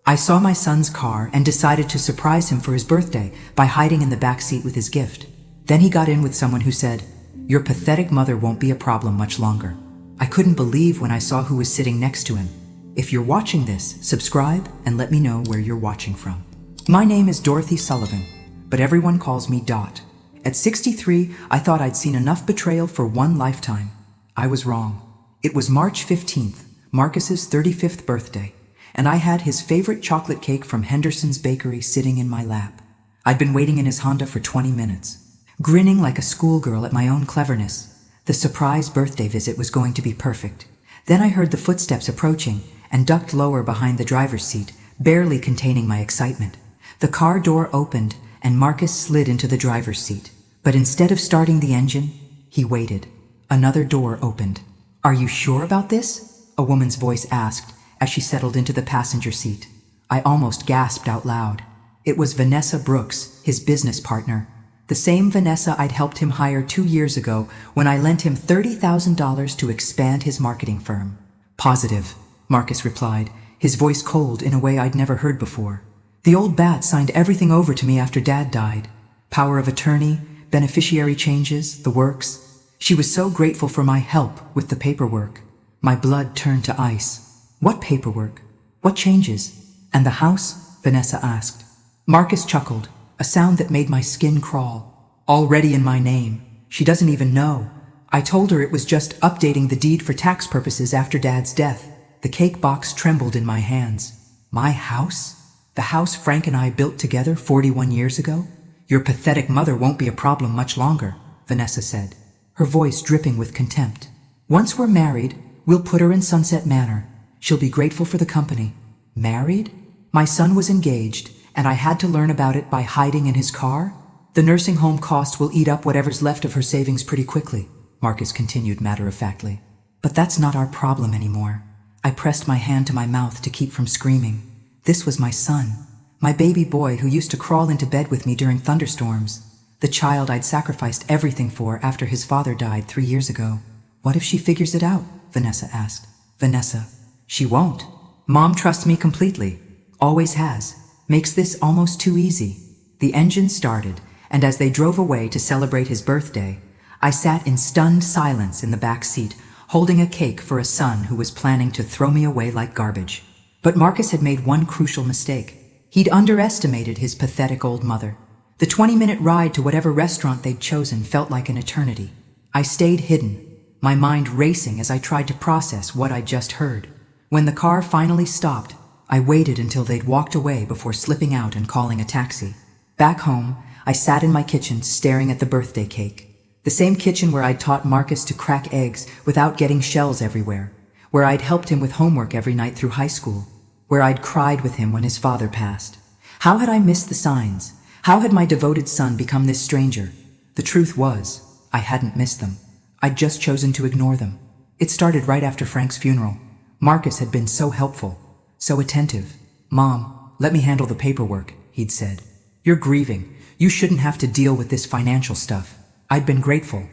I saw my son's car and decided to surprise him for his birthday by hiding in the back seat with his gift. Then he got in with someone who said, "Your pathetic mother won't be a problem much longer." I couldn't believe when I saw who was sitting next to him. If you're watching this, subscribe and let me know where you're watching from. My name is Dorothy Sullivan, but everyone calls me Dot. At 63, I thought I'd seen enough betrayal for one lifetime. I was wrong. It was March 15th, Marcus's 35th birthday, and I had his favorite chocolate cake from Henderson's Bakery sitting in my lap. I'd been waiting in his Honda for 20 minutes, grinning like a schoolgirl at my own cleverness. The surprise birthday visit was going to be perfect. Then I heard the footsteps approaching and ducked lower behind the driver's seat, barely containing my excitement. The car door opened and Marcus slid into the driver's seat. But instead of starting the engine, he waited. Another door opened. "Are you sure about this?" a woman's voice asked as she settled into the passenger seat. I almost gasped out loud. It was Vanessa Brooks, his business partner. The same Vanessa I'd helped him hire 2 years ago when I lent him $30,000 to expand his marketing firm. "Positive," Marcus replied, his voice cold in a way I'd never heard before. "The old bat signed everything over to me after Dad died. Power of attorney, beneficiary changes, the works. She was so grateful for my help with the paperwork." My blood turned to ice. "What paperwork? What changes? And the house?" Vanessa asked. Marcus chuckled, a sound that made my skin crawl. "Already in my name. She doesn't even know. I told her it was just updating the deed for tax purposes after Dad's death." The cake box trembled in my hands. "My house? The house Frank and I built together 41 years ago? Your pathetic mother won't be a problem much longer," Vanessa said, her voice dripping with contempt. "Once we're married, we'll put her in Sunset Manor. She'll be grateful for the company." Married? My son was engaged, and I had to learn about it by hiding in his car? "The nursing home cost will eat up whatever's left of her savings pretty quickly," Marcus continued matter-of-factly. "But that's not our problem anymore." I pressed my hand to my mouth to keep from screaming. This was my son. My baby boy who used to crawl into bed with me during thunderstorms. The child I'd sacrificed everything for after his father died 3 years ago. "What if she figures it out?" Vanessa asked. "Vanessa, she won't. Mom trusts me completely. Always has. Makes this almost too easy." The engine started, and as they drove away to celebrate his birthday, I sat in stunned silence in the back seat, holding a cake for a son who was planning to throw me away like garbage. But Marcus had made one crucial mistake. He'd underestimated his pathetic old mother. The 20-minute ride to whatever restaurant they'd chosen felt like an eternity. I stayed hidden, my mind racing as I tried to process what I'd just heard. When the car finally stopped, I waited until they'd walked away before slipping out and calling a taxi. Back home, I sat in my kitchen staring at the birthday cake. The same kitchen where I'd taught Marcus to crack eggs without getting shells everywhere, where I'd helped him with homework every night through high school, where I'd cried with him when his father passed. How had I missed the signs? How had my devoted son become this stranger? The truth was, I hadn't missed them. I'd just chosen to ignore them. It started right after Frank's funeral. Marcus had been so helpful, so attentive. "Mom, let me handle the paperwork," he'd said. "You're grieving. You shouldn't have to deal with this financial stuff." I'd been grateful.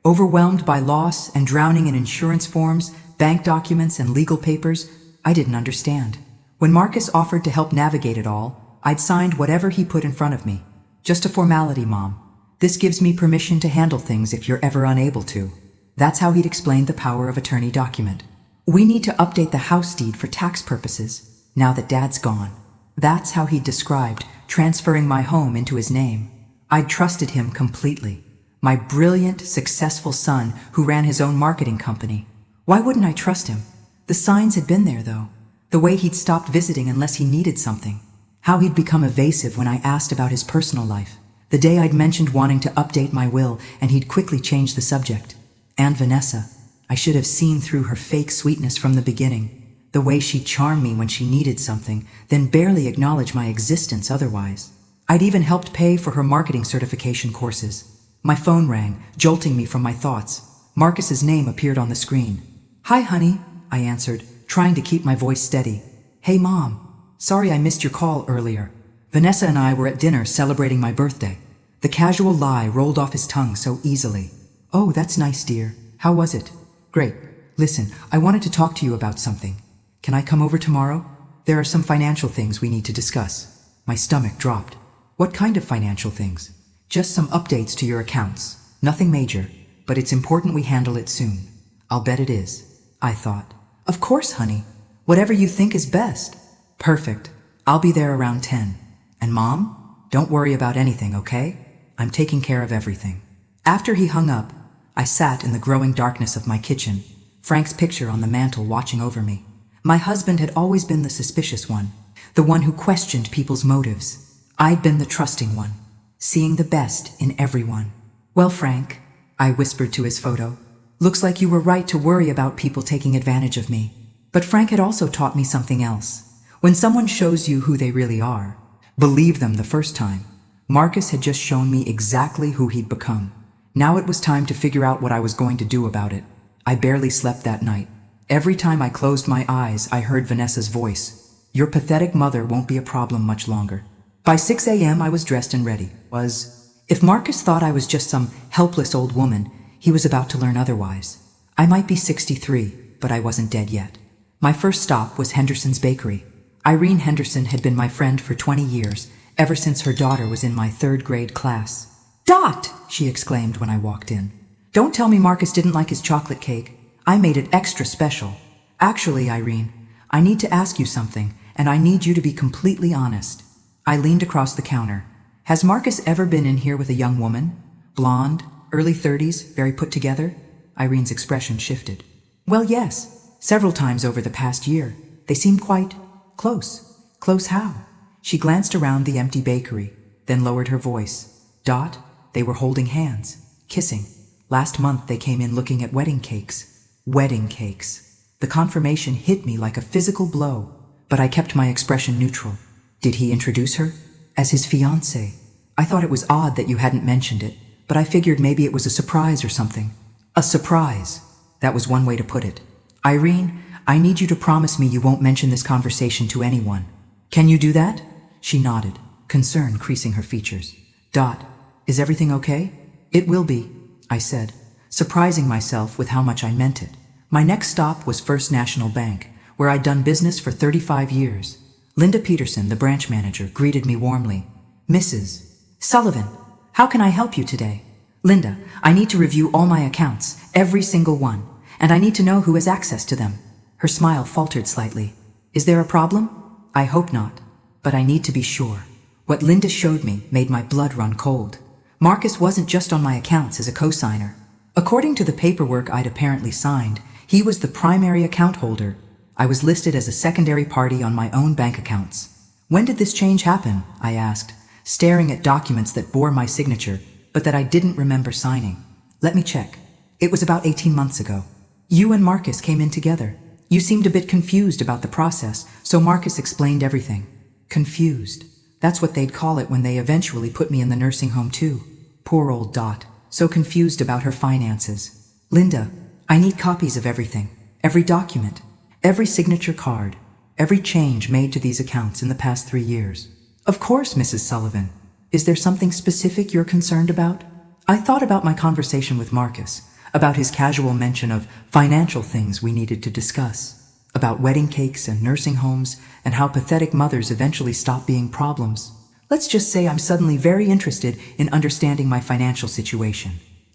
Overwhelmed by loss and drowning in insurance forms, bank documents, and legal papers, I didn't understand. When Marcus offered to help navigate it all, I'd signed whatever he put in front of me. "Just a formality, Mom. This gives me permission to handle things if you're ever unable to." That's how he'd explained the power of attorney document. "We need to update the house deed for tax purposes, now that Dad's gone." That's how he'd described transferring my home into his name. I'd trusted him completely. My brilliant, successful son who ran his own marketing company. Why wouldn't I trust him? The signs had been there, though. The way he'd stopped visiting unless he needed something. How he'd become evasive when I asked about his personal life. The day I'd mentioned wanting to update my will, and he'd quickly changed the subject. And Vanessa. I should have seen through her fake sweetness from the beginning. The way she'd charm me when she needed something, then barely acknowledge my existence otherwise. I'd even helped pay for her marketing certification courses. My phone rang, jolting me from my thoughts. Marcus's name appeared on the screen. "Hi, honey," I answered, trying to keep my voice steady. "Hey, Mom. Sorry I missed your call earlier. Vanessa and I were at dinner celebrating my birthday." The casual lie rolled off his tongue so easily. "Oh, that's nice, dear. How was it?" "Great. Listen, I wanted to talk to you about something. Can I come over tomorrow?" there are some financial things we need to discuss. My stomach dropped. What kind of financial things? Just some updates to your accounts. Nothing major, but it's important we handle it soon. I'll bet it is, I thought. Of course, honey. Whatever you think is best. Perfect. I'll be there around 10. And Mom? Don't worry about anything, okay? I'm taking care of everything. After he hung up, I sat in the growing darkness of my kitchen, Frank's picture on the mantel watching over me. My husband had always been the suspicious one, the one who questioned people's motives. I'd been the trusting one, seeing the best in everyone. Well, Frank, I whispered to his photo, looks like you were right to worry about people taking advantage of me. But Frank had also taught me something else. When someone shows you who they really are, believe them the first time. Marcus had just shown me exactly who he'd become. Now it was time to figure out what I was going to do about it. I barely slept that night. Every time I closed my eyes, I heard Vanessa's voice. Your pathetic mother won't be a problem much longer. By 6 a.m. I was dressed and ready. If Marcus thought I was just some helpless old woman, he was about to learn otherwise. I might be 63, but I wasn't dead yet. My first stop was Henderson's Bakery. Irene Henderson had been my friend for 20 years, ever since her daughter was in my 3rd grade class. Dot! She exclaimed when I walked in. Don't tell me Marcus didn't like his chocolate cake. I made it extra special. Actually, Irene, I need to ask you something, and I need you to be completely honest. I leaned across the counter. Has Marcus ever been in here with a young woman? Blonde, early 30s, very put together? Irene's expression shifted. Well, yes, several times over the past year. They seemed quite close. Close how? She glanced around the empty bakery, then lowered her voice. Dot, they were holding hands, kissing. Last month they came in looking at wedding cakes. Wedding cakes. The confirmation hit me like a physical blow, but I kept my expression neutral. Did he introduce her? As his fiancée? I thought it was odd that you hadn't mentioned it, but I figured maybe it was a surprise or something. A surprise. That was one way to put it. Irene, I need you to promise me you won't mention this conversation to anyone. Can you do that? She nodded, concern creasing her features. Dot, is everything okay? It will be, I said, surprising myself with how much I meant it. My next stop was First National Bank, where I'd done business for 35 years. Linda Peterson, the branch manager, greeted me warmly. Mrs. Sullivan, how can I help you today? Linda, I need to review all my accounts, every single one, and I need to know who has access to them. Her smile faltered slightly. Is there a problem? I hope not, but I need to be sure. What Linda showed me made my blood run cold. Marcus wasn't just on my accounts as a co-signer. According to the paperwork I'd apparently signed, he was the primary account holder. I was listed as a secondary party on my own bank accounts. When did this change happen? I asked, staring at documents that bore my signature, but that I didn't remember signing. Let me check. It was about 18 months ago. You and Marcus came in together. You seemed a bit confused about the process, so Marcus explained everything. Confused. That's what they'd call it when they eventually put me in the nursing home too. Poor old Dot, so confused about her finances. Linda, I need copies of everything. Every document. Every signature card. Every change made to these accounts in the past 3 years. Of course, Mrs. Sullivan. Is there something specific you're concerned about? I thought about my conversation with Marcus, about his casual mention of financial things we needed to discuss, about wedding cakes and nursing homes, and how pathetic mothers eventually stop being problems. Let's just say I'm suddenly very interested in understanding my financial situation.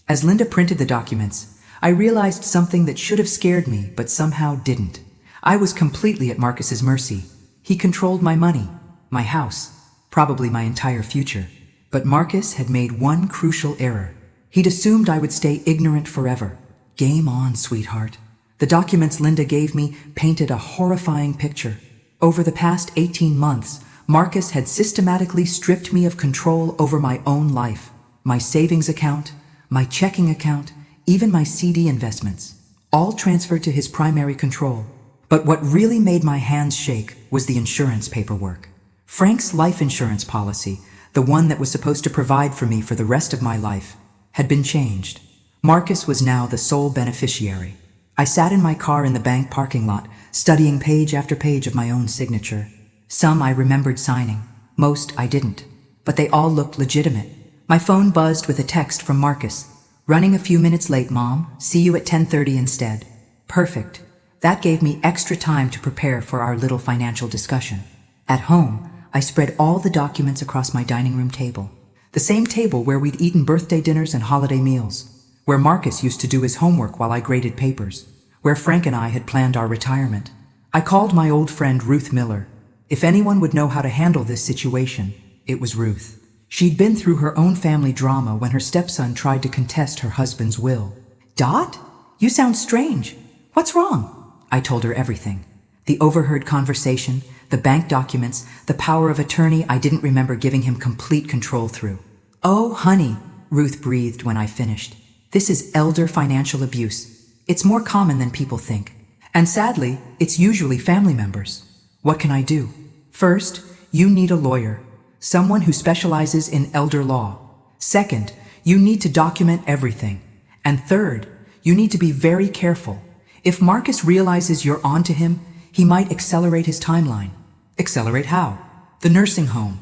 As Linda printed the documents, I realized something that should have scared me, but somehow didn't. I was completely at Marcus's mercy. He controlled my money, my house, probably my entire future. But Marcus had made one crucial error. He'd assumed I would stay ignorant forever. Game on, sweetheart. The documents Linda gave me painted a horrifying picture. Over the past 18 months, Marcus had systematically stripped me of control over my own life, my savings account, my checking account, even my CD investments, all transferred to his primary control. But what really made my hands shake was the insurance paperwork. Frank's life insurance policy, the one that was supposed to provide for me for the rest of my life, had been changed. Marcus was now the sole beneficiary. I sat in my car in the bank parking lot, studying page after page of my own signature. Some I remembered signing, most I didn't, but they all looked legitimate. My phone buzzed with a text from Marcus. Running a few minutes late, Mom. See you at 10:30 instead. Perfect. That gave me extra time to prepare for our little financial discussion. At home, I spread all the documents across my dining room table. The same table where we'd eaten birthday dinners and holiday meals. Where Marcus used to do his homework while I graded papers. Where Frank and I had planned our retirement. I called my old friend Ruth Miller. If anyone would know how to handle this situation, it was Ruth. She'd been through her own family drama when her stepson tried to contest her husband's will. Dot? You sound strange. What's wrong? I told her everything. The overheard conversation, the bank documents, the power of attorney I didn't remember giving him complete control through. Oh, honey, Ruth breathed when I finished. This is elder financial abuse. It's more common than people think. And sadly, it's usually family members. What can I do? First, you need a lawyer. Someone who specializes in elder law. Second, you need to document everything. And third, you need to be very careful. If Marcus realizes you're on to him, he might accelerate his timeline. Accelerate how? The nursing home.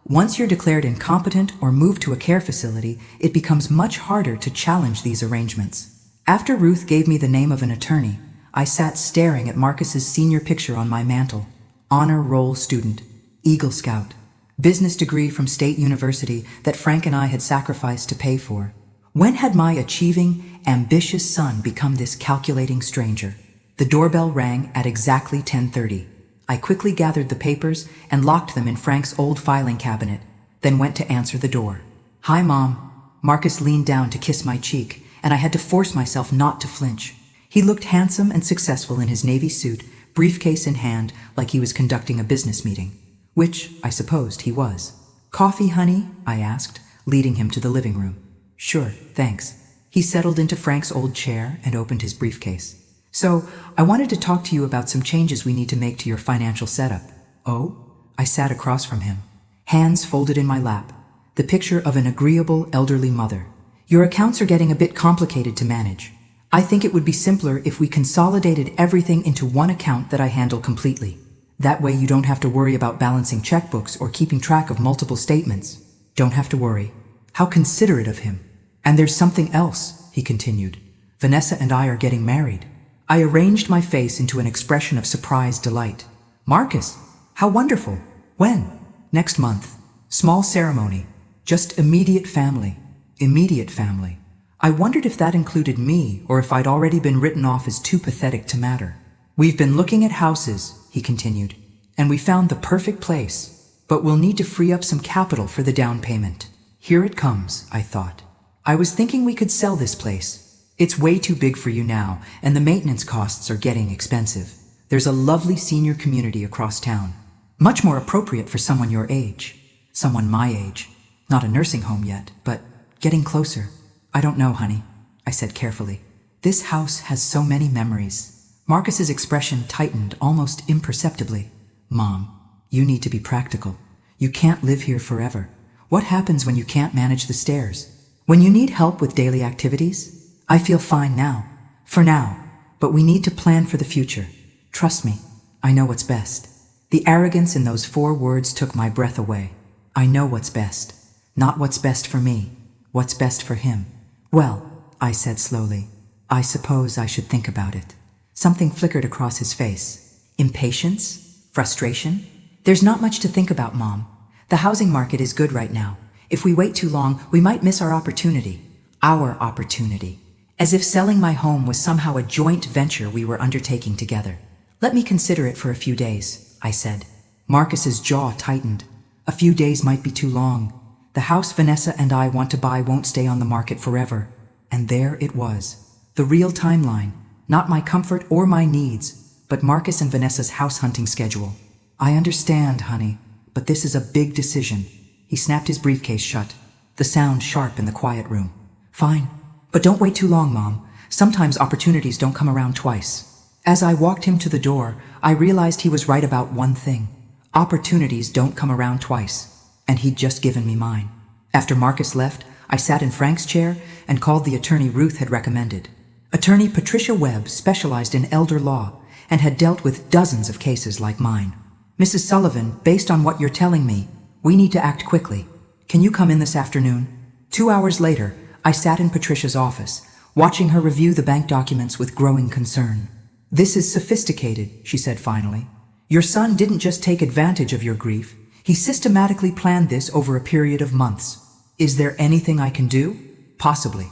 Once you're declared incompetent or moved to a care facility, it becomes much harder to challenge these arrangements. After Ruth gave me the name of an attorney, I sat staring at Marcus's senior picture on my mantle. Honor roll student, Eagle Scout, business degree from State University that Frank and I had sacrificed to pay for. When had my achieving, ambitious son become this calculating stranger? The doorbell rang at exactly 10:30. I quickly gathered the papers and locked them in Frank's old filing cabinet, then went to answer the door. Hi, Mom. Marcus leaned down to kiss my cheek, and I had to force myself not to flinch. He looked handsome and successful in his navy suit, briefcase in hand, like he was conducting a business meeting. Which, I supposed, he was. Coffee, honey? I asked, leading him to the living room. Sure, thanks. He settled into Frank's old chair and opened his briefcase. So, I wanted to talk to you about some changes we need to make to your financial setup. Oh? I sat across from him, hands folded in my lap, the picture of an agreeable elderly mother. Your accounts are getting a bit complicated to manage. I think it would be simpler if we consolidated everything into one account that I handle completely. That way you don't have to worry about balancing checkbooks or keeping track of multiple statements. Don't have to worry. How considerate of him. And there's something else, he continued. Vanessa and I are getting married. I arranged my face into an expression of surprised delight. Marcus, how wonderful. When? Next month. Small ceremony. Just immediate family. Immediate family. I wondered if that included me or if I'd already been written off as too pathetic to matter. We've been looking at houses, he continued, and we found the perfect place, but we'll need to free up some capital for the down payment. Here it comes, I thought. I was thinking we could sell this place. It's way too big for you now, and the maintenance costs are getting expensive. There's a lovely senior community across town. Much more appropriate for someone your age. Someone my age. Not a nursing home yet, but getting closer. I don't know, honey, I said carefully. This house has so many memories. Marcus's expression tightened almost imperceptibly. Mom, you need to be practical. You can't live here forever. What happens when you can't manage the stairs? When you need help with daily activities? I feel fine now. For now. But we need to plan for the future. Trust me, I know what's best. The arrogance in those 4 words took my breath away. I know what's best. Not what's best for me. What's best for him. Well, I said slowly, I suppose I should think about it. Something flickered across his face. Impatience? Frustration? There's not much to think about, Mom. The housing market is good right now. If we wait too long, we might miss our opportunity. Our opportunity. As if selling my home was somehow a joint venture we were undertaking together. Let me consider it for a few days, I said. Marcus's jaw tightened. A few days might be too long. The house Vanessa and I want to buy won't stay on the market forever. And there it was. The real timeline. Not my comfort or my needs, but Marcus and Vanessa's house hunting schedule. I understand, honey, but this is a big decision. He snapped his briefcase shut, the sound sharp in the quiet room. Fine, but don't wait too long, Mom. Sometimes opportunities don't come around twice. As I walked him to the door, I realized he was right about one thing. Opportunities don't come around twice, and he'd just given me mine. After Marcus left, I sat in Frank's chair and called the attorney Ruth had recommended. Attorney Patricia Webb specialized in elder law and had dealt with dozens of cases like mine. Mrs. Sullivan, based on what you're telling me, we need to act quickly. Can you come in this afternoon? 2 hours later, I sat in Patricia's office, watching her review the bank documents with growing concern. This is sophisticated, she said finally. Your son didn't just take advantage of your grief. He systematically planned this over a period of months. Is there anything I can do? Possibly.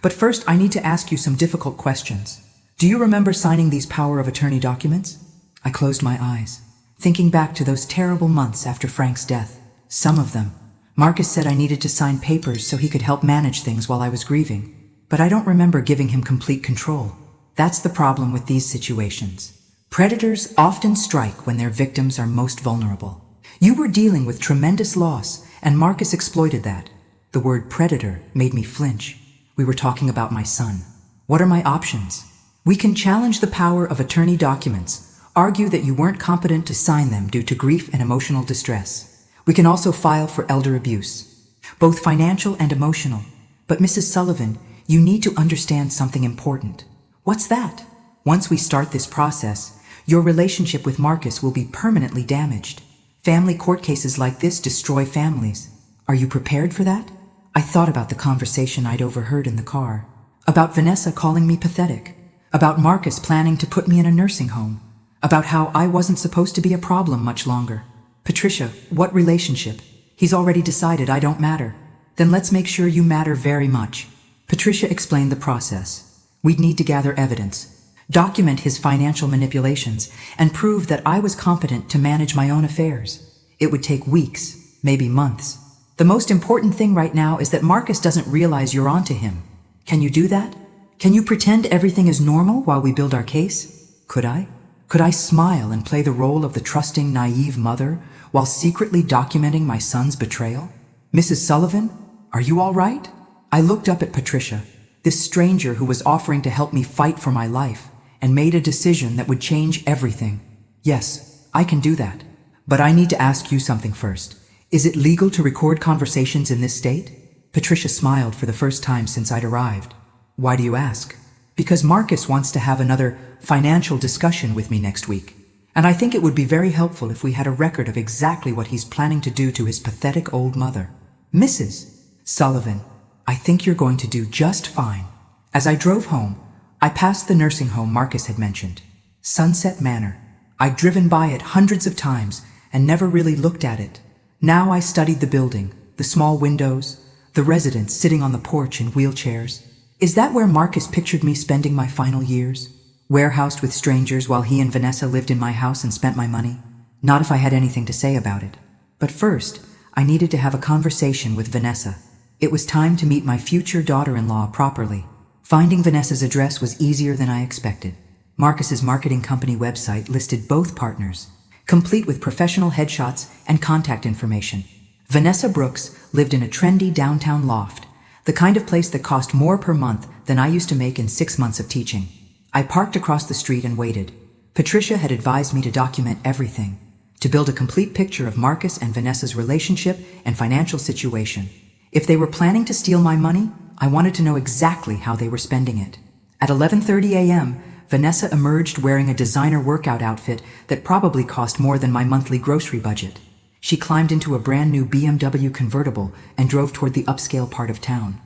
But first, I need to ask you some difficult questions. Do you remember signing these power of attorney documents? I closed my eyes, thinking back to those terrible months after Frank's death. Some of them. Marcus said I needed to sign papers so he could help manage things while I was grieving. But I don't remember giving him complete control. That's the problem with these situations. Predators often strike when their victims are most vulnerable. You were dealing with tremendous loss, and Marcus exploited that. The word predator made me flinch. We were talking about my son. What are my options? We can challenge the power of attorney documents, argue that you weren't competent to sign them due to grief and emotional distress. We can also file for elder abuse, both financial and emotional. But Mrs. Sullivan, you need to understand something important. What's that? Once we start this process, your relationship with Marcus will be permanently damaged. Family court cases like this destroy families. Are you prepared for that? I thought about the conversation I'd overheard in the car, about Vanessa calling me pathetic, about Marcus planning to put me in a nursing home, about how I wasn't supposed to be a problem much longer. Patricia, what relationship? He's already decided I don't matter. Then let's make sure you matter very much. Patricia explained the process. We'd need to gather evidence, document his financial manipulations, and prove that I was competent to manage my own affairs. It would take weeks, maybe months. The most important thing right now is that Marcus doesn't realize you're onto him. Can you do that? Can you pretend everything is normal while we build our case? Could I? Could I smile and play the role of the trusting, naive mother while secretly documenting my son's betrayal? Mrs. Sullivan, are you all right? I looked up at Patricia, this stranger who was offering to help me fight for my life, and made a decision that would change everything. Yes, I can do that. But I need to ask you something first. Is it legal to record conversations in this state? Patricia smiled for the first time since I'd arrived. Why do you ask? Because Marcus wants to have another financial discussion with me next week. And I think it would be very helpful if we had a record of exactly what he's planning to do to his pathetic old mother. Mrs. Sullivan, I think you're going to do just fine. As I drove home, I passed the nursing home Marcus had mentioned, Sunset Manor. I'd driven by it hundreds of times and never really looked at it. Now I studied the building, the small windows, the residents sitting on the porch in wheelchairs. Is that where Marcus pictured me spending my final years? Warehoused with strangers while he and Vanessa lived in my house and spent my money? Not if I had anything to say about it. But first, I needed to have a conversation with Vanessa. It was time to meet my future daughter-in-law properly. Finding Vanessa's address was easier than I expected. Marcus's marketing company website listed both partners, complete with professional headshots and contact information. Vanessa Brooks lived in a trendy downtown loft, the kind of place that cost more per month than I used to make in 6 months of teaching. I parked across the street and waited. Patricia had advised me to document everything, to build a complete picture of Marcus and Vanessa's relationship and financial situation. If they were planning to steal my money, I wanted to know exactly how they were spending it. At 11:30 a.m., Vanessa emerged wearing a designer workout outfit that probably cost more than my monthly grocery budget. She climbed into a brand new BMW convertible and drove toward the upscale part of town.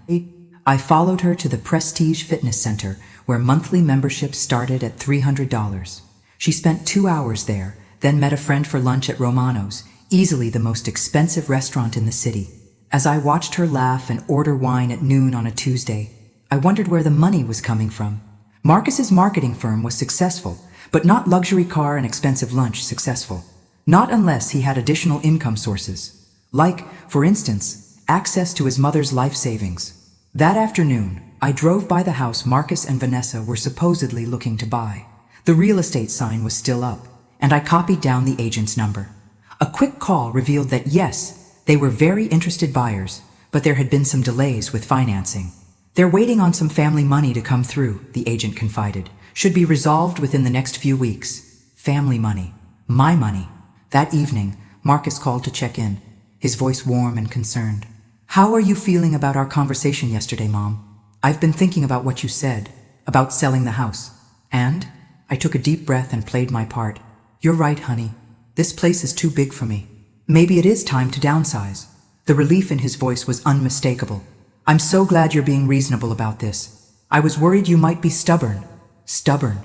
I followed her to the Prestige Fitness Center, where monthly memberships started at $300. She spent 2 hours there, then met a friend for lunch at Romano's, easily the most expensive restaurant in the city. As I watched her laugh and order wine at noon on a Tuesday, I wondered where the money was coming from. Marcus's marketing firm was successful, but not luxury car and expensive lunch successful. Not unless he had additional income sources. Like, for instance, access to his mother's life savings. That afternoon, I drove by the house Marcus and Vanessa were supposedly looking to buy. The real estate sign was still up, and I copied down the agent's number. A quick call revealed that yes, they were very interested buyers, but there had been some delays with financing. They're waiting on some family money to come through, the agent confided. Should be resolved within the next few weeks. Family money. My money. That evening, Marcus called to check in, his voice warm and concerned. How are you feeling about our conversation yesterday, Mom? I've been thinking about what you said, about selling the house. And? I took a deep breath and played my part. You're right, honey. This place is too big for me. Maybe it is time to downsize. The relief in his voice was unmistakable. I'm so glad you're being reasonable about this. I was worried you might be stubborn. Stubborn?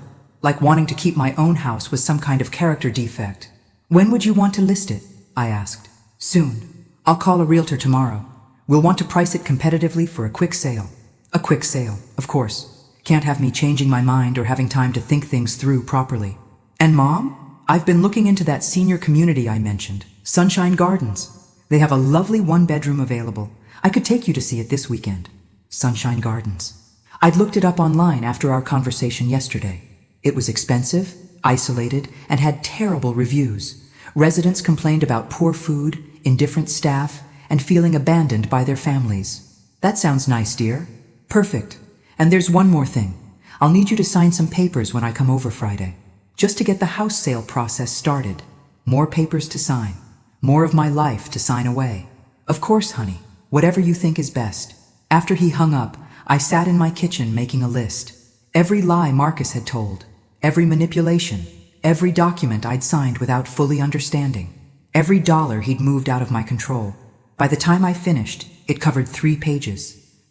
like wanting to keep my own house was some kind of character defect. When would you want to list it? I asked. Soon. I'll call a realtor tomorrow. We'll want to price it competitively for a quick sale. A quick sale, of course. Can't have me changing my mind or having time to think things through properly. And Mom? I've been looking into that senior community I mentioned, Sunshine Gardens. They have a lovely one-bedroom available. I could take you to see it this weekend. Sunshine Gardens. I'd looked it up online after our conversation yesterday. It was expensive, isolated, and had terrible reviews. Residents complained about poor food, indifferent staff, and feeling abandoned by their families. That sounds nice, dear. Perfect. And there's one more thing. I'll need you to sign some papers when I come over Friday, just to get the house sale process started. More papers to sign. More of my life to sign away. Of course, honey. Whatever you think is best. After he hung up, I sat in my kitchen making a list. Every lie Marcus had told. Every manipulation. Every document I'd signed without fully understanding. Every dollar he'd moved out of my control. By the time I finished, it covered 3 pages.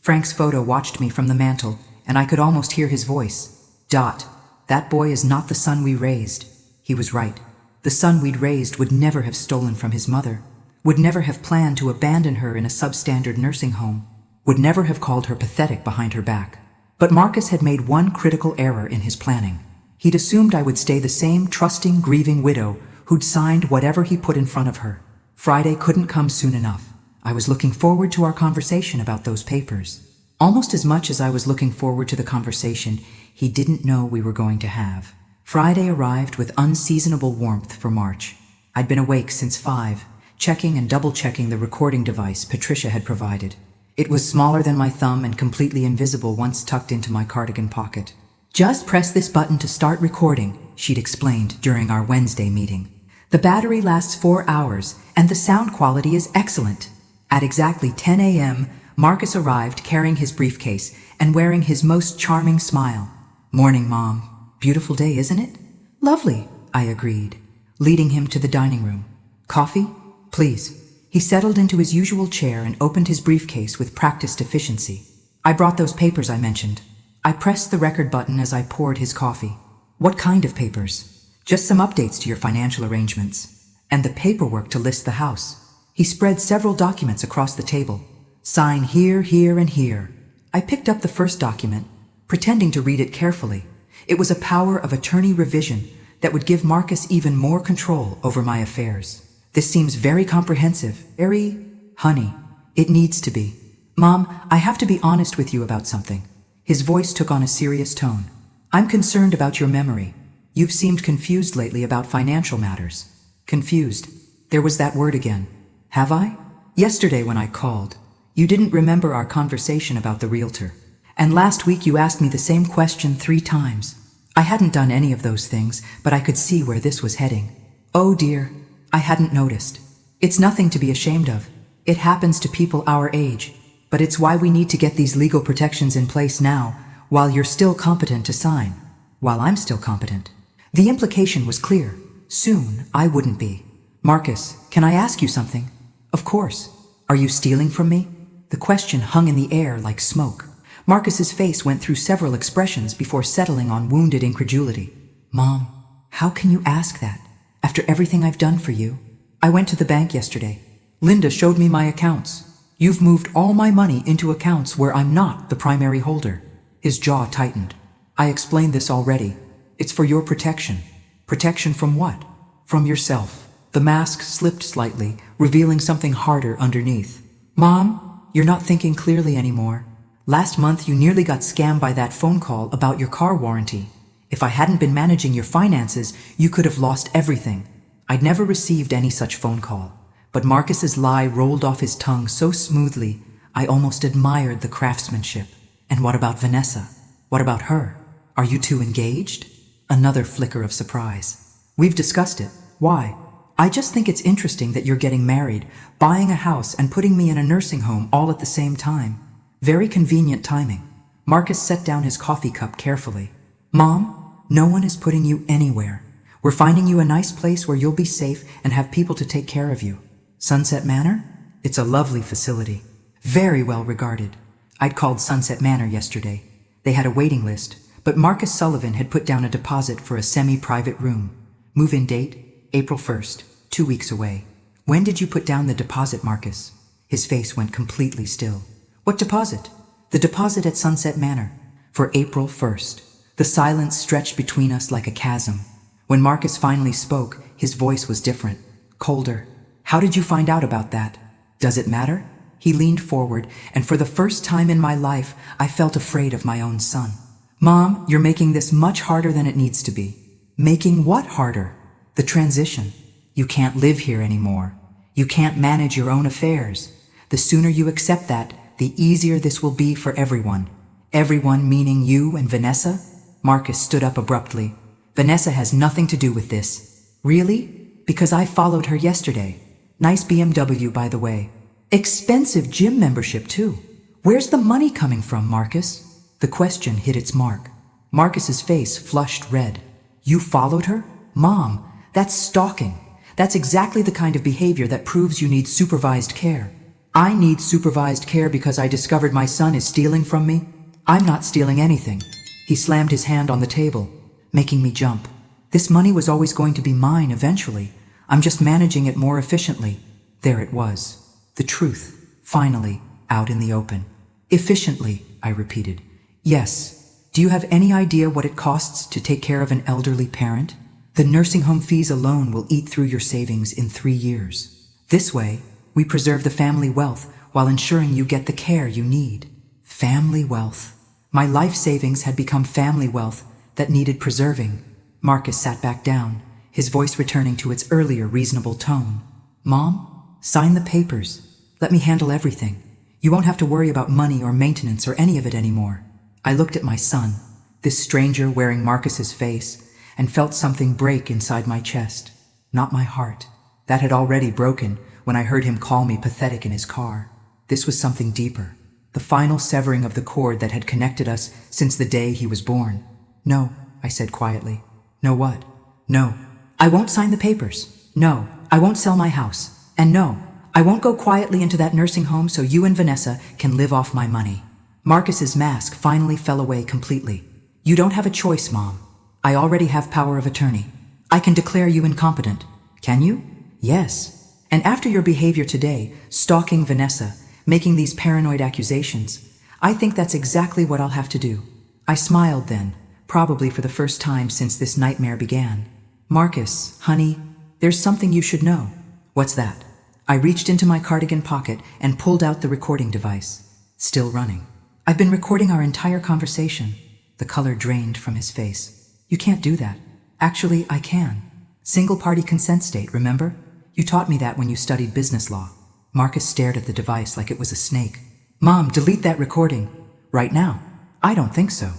Frank's photo watched me from the mantel, and I could almost hear his voice. That boy is not the son we raised. He was right. The son we'd raised would never have stolen from his mother, would never have planned to abandon her in a substandard nursing home, would never have called her pathetic behind her back. But Marcus had made one critical error in his planning. He'd assumed I would stay the same trusting, grieving widow who'd signed whatever he put in front of her. Friday couldn't come soon enough. I was looking forward to our conversation about those papers. Almost as much as I was looking forward to the conversation he didn't know we were going to have. Friday arrived with unseasonable warmth for March. I'd been awake since 5, checking and double-checking the recording device Patricia had provided. It was smaller than my thumb and completely invisible once tucked into my cardigan pocket. Just press this button to start recording, she'd explained during our Wednesday meeting. The battery lasts 4 hours, and the sound quality is excellent. At exactly 10 a.m., Marcus arrived carrying his briefcase and wearing his most charming smile. Morning, Mom. Beautiful day, isn't it? Lovely, I agreed, leading him to the dining room. Coffee? Please. He settled into his usual chair and opened his briefcase with practiced efficiency. I brought those papers I mentioned. I pressed the record button as I poured his coffee. What kind of papers? Just some updates to your financial arrangements. And the paperwork to list the house. He spread several documents across the table. Sign here, here, and here. I picked up the first document, pretending to read it carefully. It was a power of attorney revision that would give Marcus even more control over my affairs. This seems very comprehensive. Honey, it needs to be. Mom, I have to be honest with you about something. His voice took on a serious tone. I'm concerned about your memory. You've seemed confused lately about financial matters. Confused. There was that word again. Have I? Yesterday when I called, you didn't remember our conversation about the realtor. And last week you asked me the same question 3 times. I hadn't done any of those things, but I could see where this was heading. Oh dear, I hadn't noticed. It's nothing to be ashamed of. It happens to people our age. But it's why we need to get these legal protections in place now, while you're still competent to sign. While I'm still competent. The implication was clear. Soon, I wouldn't be. Marcus, can I ask you something? Of course. Are you stealing from me? The question hung in the air like smoke. Marcus's face went through several expressions before settling on wounded incredulity. Mom, how can you ask that? After everything I've done for you? I went to the bank yesterday. Linda showed me my accounts. You've moved all my money into accounts where I'm not the primary holder. His jaw tightened. I explained this already. It's for your protection. Protection from what? From yourself. The mask slipped slightly, revealing something harder underneath. Mom, you're not thinking clearly anymore. Last month you nearly got scammed by that phone call about your car warranty. If I hadn't been managing your finances, you could have lost everything. I'd never received any such phone call. But Marcus's lie rolled off his tongue so smoothly, I almost admired the craftsmanship. And what about Vanessa? What about her? Are you two engaged? Another flicker of surprise. We've discussed it. Why? I just think it's interesting that you're getting married, buying a house, and putting me in a nursing home all at the same time. Very convenient timing. Marcus set down his coffee cup carefully. Mom, no one is putting you anywhere. We're finding you a nice place where you'll be safe and have people to take care of you. Sunset Manor? It's a lovely facility. Very well regarded. I'd called Sunset Manor yesterday. They had a waiting list, But Marcus Sullivan had put down a deposit for a semi-private room. Move-in date, April 1st, 2 weeks away. When did you put down the deposit, Marcus? His face went completely still. What deposit? The deposit at Sunset Manor. For April 1st. The silence stretched between us like a chasm. When Marcus finally spoke, his voice was different, colder. How did you find out about that? Does it matter? He leaned forward, and for the first time in my life, I felt afraid of my own son. Mom, you're making this much harder than it needs to be. Making what harder? The transition. You can't live here anymore. You can't manage your own affairs. The sooner you accept that, the easier this will be for everyone. Everyone meaning you and Vanessa? Marcus stood up abruptly. Vanessa has nothing to do with this. Really? Because I followed her yesterday. Nice BMW, by the way. Expensive gym membership, too. Where's the money coming from, Marcus? The question hit its mark. Marcus's face flushed red. You followed her? Mom, that's stalking. That's exactly the kind of behavior that proves you need supervised care. I need supervised care because I discovered my son is stealing from me? I'm not stealing anything. He slammed his hand on the table, making me jump. This money was always going to be mine eventually. I'm just managing it more efficiently. There it was. The truth, finally, out in the open. Efficiently, I repeated. Yes. Do you have any idea what it costs to take care of an elderly parent? The nursing home fees alone will eat through your savings in 3 years. This way, we preserve the family wealth while ensuring you get the care you need. Family wealth. My life savings had become family wealth that needed preserving. Marcus sat back down, his voice returning to its earlier reasonable tone. Mom, sign the papers. Let me handle everything. You won't have to worry about money or maintenance or any of it anymore. I looked at my son, this stranger wearing Marcus's face, and felt something break inside my chest. Not my heart. That had already broken when I heard him call me pathetic in his car. This was something deeper. The final severing of the cord that had connected us since the day he was born. No, I said quietly. No what? No. I won't sign the papers. No, I won't sell my house. And no, I won't go quietly into that nursing home so you and Vanessa can live off my money. Marcus's mask finally fell away completely. You don't have a choice, Mom. I already have power of attorney. I can declare you incompetent. Can you? Yes. And after your behavior today, stalking Vanessa, making these paranoid accusations, I think that's exactly what I'll have to do. I smiled then, probably for the first time since this nightmare began. Marcus, honey, there's something you should know. What's that? I reached into my cardigan pocket and pulled out the recording device. Still running. I've been recording our entire conversation. The color drained from his face. You can't do that. Actually, I can. Single-party consent state, remember? You taught me that when you studied business law. Marcus stared at the device like it was a snake. Mom, delete that recording. Right now. I don't think so.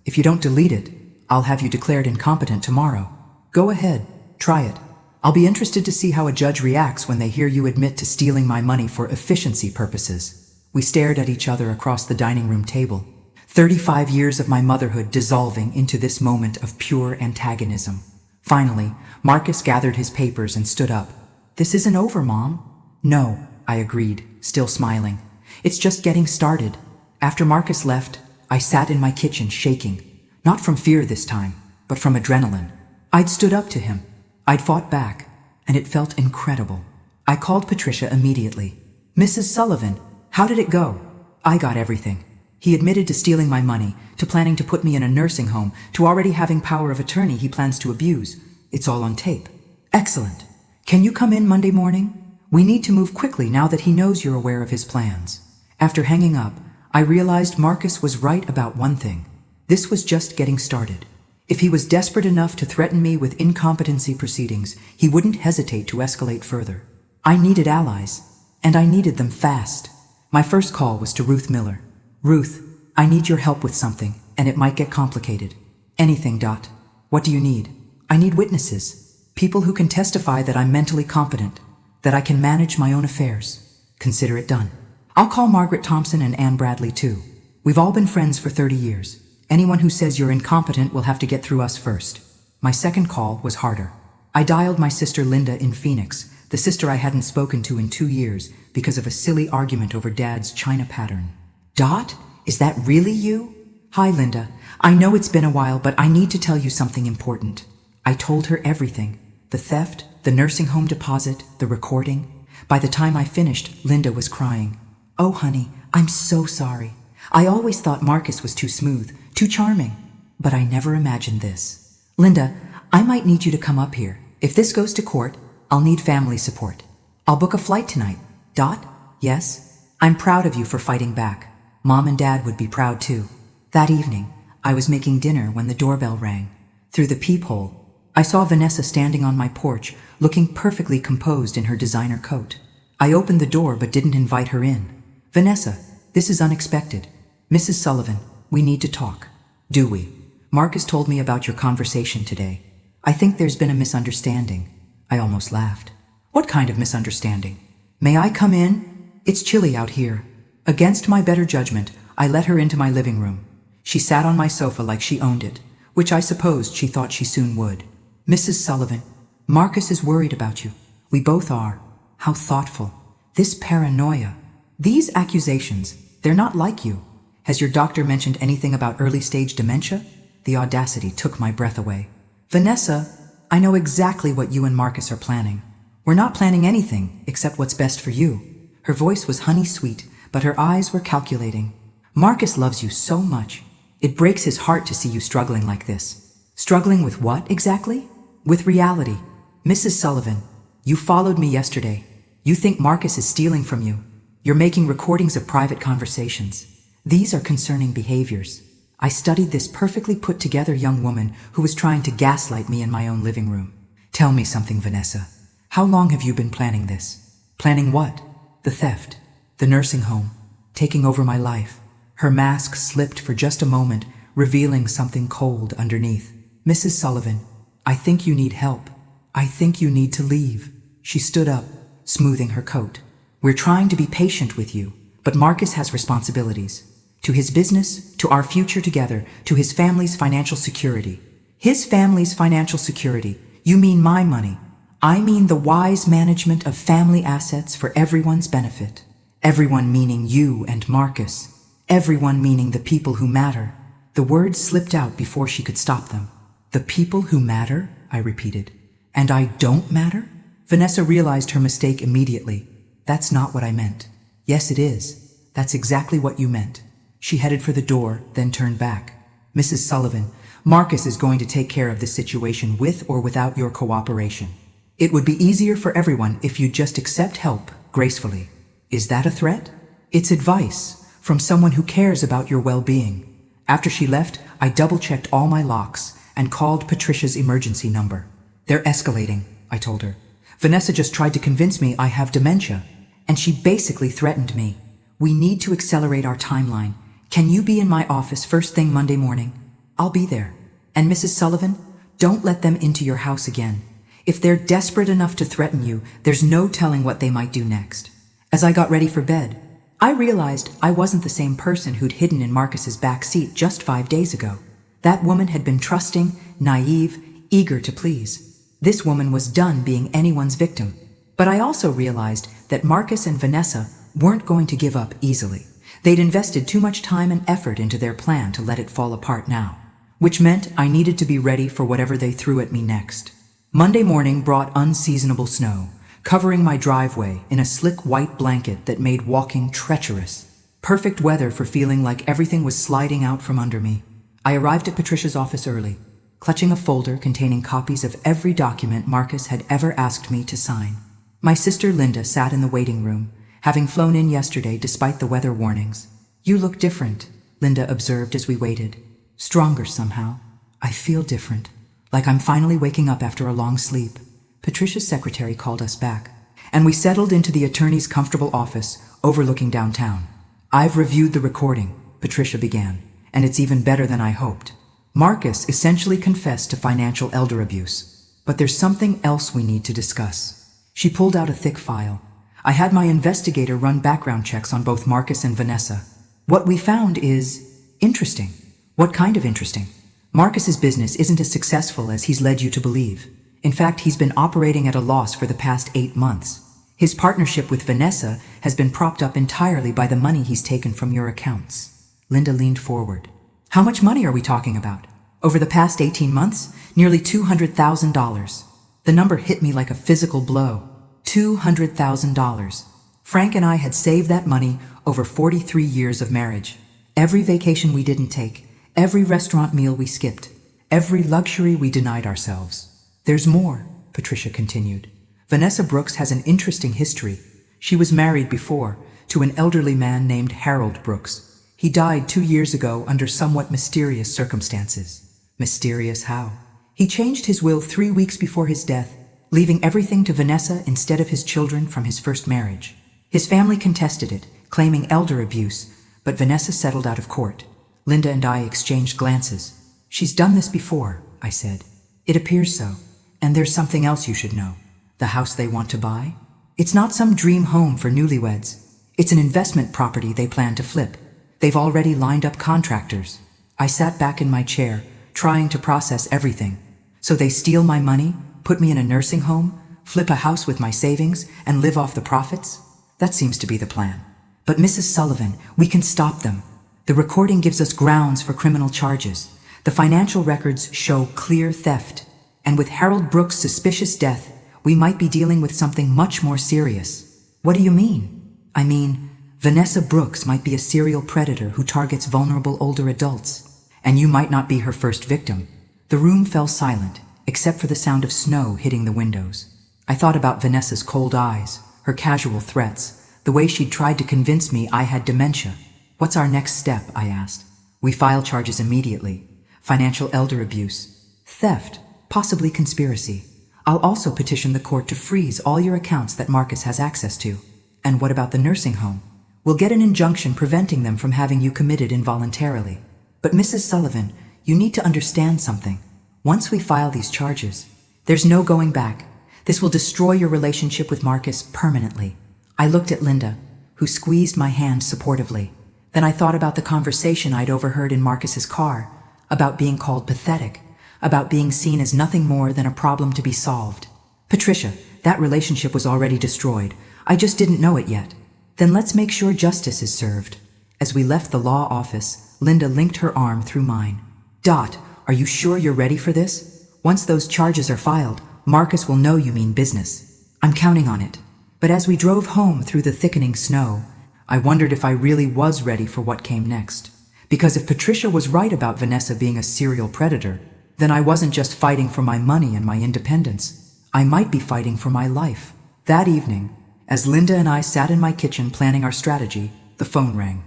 If you don't delete it, I'll have you declared incompetent tomorrow. Go ahead. Try it. I'll be interested to see how a judge reacts when they hear you admit to stealing my money for efficiency purposes. We stared at each other across the dining room table. 35 years of my motherhood dissolving into this moment of pure antagonism. Finally, Marcus gathered his papers and stood up. This isn't over, Mom. No, I agreed, still smiling. It's just getting started. After Marcus left, I sat in my kitchen shaking. Not from fear this time, but from adrenaline. I'd stood up to him. I'd fought back, and it felt incredible. I called Patricia immediately. Mrs. Sullivan, how did it go? I got everything. He admitted to stealing my money, to planning to put me in a nursing home, to already having power of attorney he plans to abuse. It's all on tape. Excellent. Can you come in Monday morning? We need to move quickly now that he knows you're aware of his plans. After hanging up, I realized Marcus was right about one thing. This was just getting started. If he was desperate enough to threaten me with incompetency proceedings, he wouldn't hesitate to escalate further. I needed allies, and I needed them fast. My first call was to Ruth Miller. Ruth, I need your help with something, and it might get complicated. Anything, Dot. What do you need? I need witnesses. People who can testify that I'm mentally competent, that I can manage my own affairs. Consider it done. I'll call Margaret Thompson and Anne Bradley, too. We've all been friends for 30 years. Anyone who says you're incompetent will have to get through us first. My second call was harder. I dialed my sister Linda in Phoenix, the sister I hadn't spoken to in 2 years because of a silly argument over Dad's china pattern. Dot, is that really you? Hi, Linda. I know it's been a while, but I need to tell you something important. I told her everything. The theft, the nursing home deposit, the recording. By the time I finished, Linda was crying. Oh, honey, I'm so sorry. I always thought Marcus was too smooth, too charming. But I never imagined this. Linda, I might need you to come up here. If this goes to court, I'll need family support. I'll book a flight tonight. Dot? Yes? I'm proud of you for fighting back. Mom and Dad would be proud too. That evening, I was making dinner when the doorbell rang. Through the peephole, I saw Vanessa standing on my porch, looking perfectly composed in her designer coat. I opened the door but didn't invite her in. Vanessa, this is unexpected. Mrs. Sullivan, we need to talk. Do we? Marcus told me about your conversation today. I think there's been a misunderstanding. I almost laughed. What kind of misunderstanding? May I come in? It's chilly out here. Against my better judgment, I let her into my living room. She sat on my sofa like she owned it, which I supposed she thought she soon would. Mrs. Sullivan, Marcus is worried about you. We both are. How thoughtful. This paranoia. These accusations, they're not like you. Has your doctor mentioned anything about early-stage dementia? The audacity took my breath away. Vanessa, I know exactly what you and Marcus are planning. We're not planning anything except what's best for you. Her voice was honey-sweet, but her eyes were calculating. Marcus loves you so much. It breaks his heart to see you struggling like this. Struggling with what, exactly? With reality. Mrs. Sullivan, you followed me yesterday. You think Marcus is stealing from you. You're making recordings of private conversations. These are concerning behaviors. I studied this perfectly put-together young woman who was trying to gaslight me in my own living room. Tell me something, Vanessa. How long have you been planning this? Planning what? The theft. The nursing home. Taking over my life. Her mask slipped for just a moment, revealing something cold underneath. Mrs. Sullivan, I think you need help. I think you need to leave. She stood up, smoothing her coat. We're trying to be patient with you, but Marcus has responsibilities. To his business, to our future together, to his family's financial security. His family's financial security. You mean my money. I mean the wise management of family assets for everyone's benefit. Everyone meaning you and Marcus. Everyone meaning the people who matter. The words slipped out before she could stop them. The people who matter, I repeated. And I don't matter? Vanessa realized her mistake immediately. That's not what I meant. Yes, it is. That's exactly what you meant. She headed for the door, then turned back. Mrs. Sullivan, Marcus is going to take care of this situation with or without your cooperation. It would be easier for everyone if you'd just accept help gracefully. Is that a threat? It's advice from someone who cares about your well-being. After she left, I double-checked all my locks and called Patricia's emergency number. They're escalating, I told her. Vanessa just tried to convince me I have dementia, and she basically threatened me. We need to accelerate our timeline. Can you be in my office first thing Monday morning? I'll be there. And Mrs. Sullivan, don't let them into your house again. If they're desperate enough to threaten you, there's no telling what they might do next. As I got ready for bed, I realized I wasn't the same person who'd hidden in Marcus's back seat just 5 days ago. That woman had been trusting, naive, eager to please. This woman was done being anyone's victim. But I also realized that Marcus and Vanessa weren't going to give up easily. They'd invested too much time and effort into their plan to let it fall apart now, which meant I needed to be ready for whatever they threw at me next. Monday morning brought unseasonable snow, covering my driveway in a slick white blanket that made walking treacherous. Perfect weather for feeling like everything was sliding out from under me. I arrived at Patricia's office early, clutching a folder containing copies of every document Marcus had ever asked me to sign. My sister Linda sat in the waiting room, having flown in yesterday despite the weather warnings. You look different, Linda observed as we waited. Stronger somehow. I feel different, like I'm finally waking up after a long sleep. Patricia's secretary called us back, and we settled into the attorney's comfortable office overlooking downtown. I've reviewed the recording, Patricia began, and it's even better than I hoped. Marcus essentially confessed to financial elder abuse, but there's something else we need to discuss. She pulled out a thick file. I had my investigator run background checks on both Marcus and Vanessa. What we found is interesting. What kind of interesting? Marcus's business isn't as successful as he's led you to believe. In fact, he's been operating at a loss for the past 8 months. His partnership with Vanessa has been propped up entirely by the money he's taken from your accounts. Linda leaned forward. How much money are we talking about? Over the past 18 months, nearly $200,000. The number hit me like a physical blow. $200,000. Frank and I had saved that money over 43 years of marriage. Every vacation we didn't take, every restaurant meal we skipped, every luxury we denied ourselves. There's more, Patricia continued. Vanessa Brooks has an interesting history. She was married before to an elderly man named Harold Brooks. He died 2 years ago under somewhat mysterious circumstances. Mysterious how? He changed his will 3 weeks before his death, leaving everything to Vanessa instead of his children from his first marriage. His family contested it, claiming elder abuse, but Vanessa settled out of court. Linda and I exchanged glances. She's done this before, I said. It appears so. And there's something else you should know. The house they want to buy? It's not some dream home for newlyweds. It's an investment property they plan to flip. They've already lined up contractors. I sat back in my chair, trying to process everything. So they steal my money, put me in a nursing home, flip a house with my savings, and live off the profits? That seems to be the plan. But Mrs. Sullivan, we can stop them. The recording gives us grounds for criminal charges. The financial records show clear theft. And with Harold Brooks' suspicious death, we might be dealing with something much more serious. What do you mean? I mean, Vanessa Brooks might be a serial predator who targets vulnerable older adults. And you might not be her first victim. The room fell silent, except for the sound of snow hitting the windows. I thought about Vanessa's cold eyes, her casual threats, the way she'd tried to convince me I had dementia. What's our next step? I asked. We file charges immediately. Financial elder abuse, theft, possibly conspiracy. I'll also petition the court to freeze all your accounts that Marcus has access to. And what about the nursing home? We'll get an injunction preventing them from having you committed involuntarily. But Mrs. Sullivan, you need to understand something. Once we file these charges, there's no going back. This will destroy your relationship with Marcus permanently. I looked at Linda, who squeezed my hand supportively. Then I thought about the conversation I'd overheard in Marcus's car, about being called pathetic, about being seen as nothing more than a problem to be solved. Patricia, that relationship was already destroyed. I just didn't know it yet. Then let's make sure justice is served. As we left the law office, Linda linked her arm through mine. Dot, are you sure you're ready for this? Once those charges are filed, Marcus will know you mean business. I'm counting on it. But as we drove home through the thickening snow, I wondered if I really was ready for what came next. Because if Patricia was right about Vanessa being a serial predator, then I wasn't just fighting for my money and my independence. I might be fighting for my life. That evening, as Linda and I sat in my kitchen planning our strategy, the phone rang.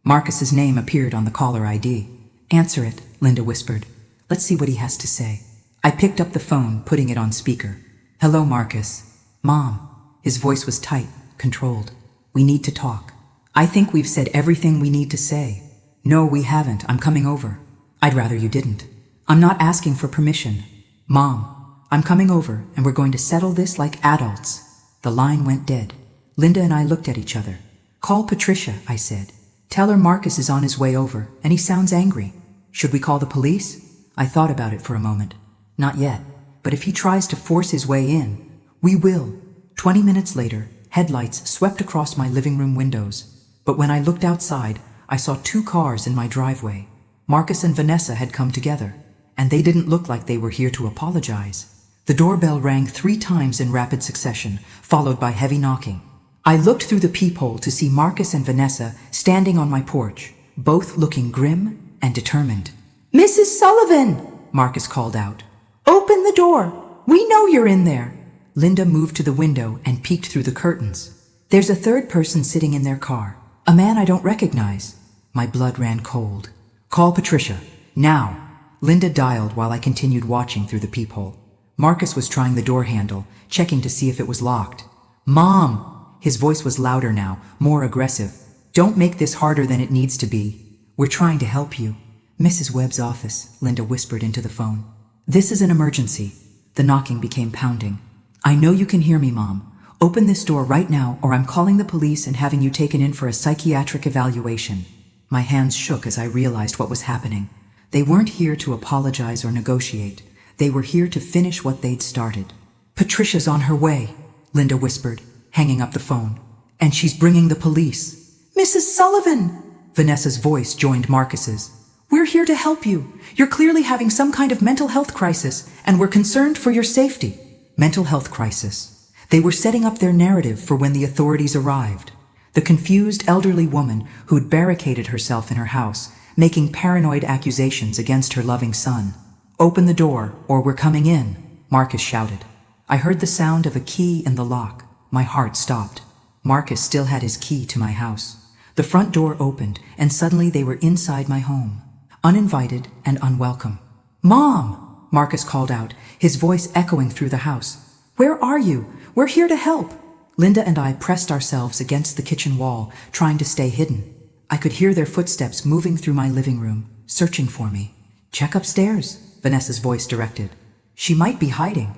Marcus's name appeared on the caller ID. Answer it, Linda whispered. Let's see what he has to say. I picked up the phone, putting it on speaker. Hello, Marcus. Mom. His voice was tight, controlled. We need to talk. I think we've said everything we need to say. No, we haven't. I'm coming over. I'd rather you didn't. I'm not asking for permission. Mom, I'm coming over and we're going to settle this like adults. The line went dead. Linda and I looked at each other. Call Patricia, I said. Tell her Marcus is on his way over and he sounds angry. Should we call the police? I thought about it for a moment. Not yet. But if he tries to force his way in, we will. 20 minutes later, headlights swept across my living room windows. But when I looked outside, I saw 2 cars in my driveway. Marcus and Vanessa had come together, and they didn't look like they were here to apologize. The doorbell rang 3 times in rapid succession, followed by heavy knocking. I looked through the peephole to see Marcus and Vanessa standing on my porch, both looking grim and determined. Mrs. Sullivan, Marcus called out. Open the door. We know you're in there. Linda moved to the window and peeked through the curtains. There's a 3rd person sitting in their car, a man I don't recognize. My blood ran cold. Call Patricia, now. Linda dialed while I continued watching through the peephole. Marcus was trying the door handle, checking to see if it was locked. Mom! His voice was louder now, more aggressive. Don't make this harder than it needs to be. We're trying to help you. Mrs. Webb's office, Linda whispered into the phone. This is an emergency. The knocking became pounding. I know you can hear me, Mom. Open this door right now or I'm calling the police and having you taken in for a psychiatric evaluation. My hands shook as I realized what was happening. They weren't here to apologize or negotiate. They were here to finish what they'd started. Patricia's on her way, Linda whispered, hanging up the phone. And she's bringing the police. Mrs. Sullivan! Vanessa's voice joined Marcus's. We're we're here to help you. You're clearly having some kind of mental health crisis, and we're concerned for your safety. Mental health crisis. They were setting up their narrative for when the authorities arrived. The confused elderly woman who'd barricaded herself in her house, making paranoid accusations against her loving son. Open the door, or we're coming in, Marcus shouted. I heard the sound of a key in the lock. My heart stopped. Marcus still had his key to my house. The front door opened, and suddenly they were inside my home. Uninvited and unwelcome. Mom! Marcus called out, his voice echoing through the house. Where are you? We're here to help. Linda and I pressed ourselves against the kitchen wall, trying to stay hidden. I could hear their footsteps moving through my living room, searching for me. Check upstairs, Vanessa's voice directed. She might be hiding,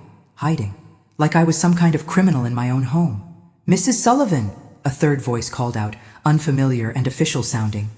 like I was some kind of criminal in my own home. Mrs. Sullivan, a third voice called out, unfamiliar and official sounding.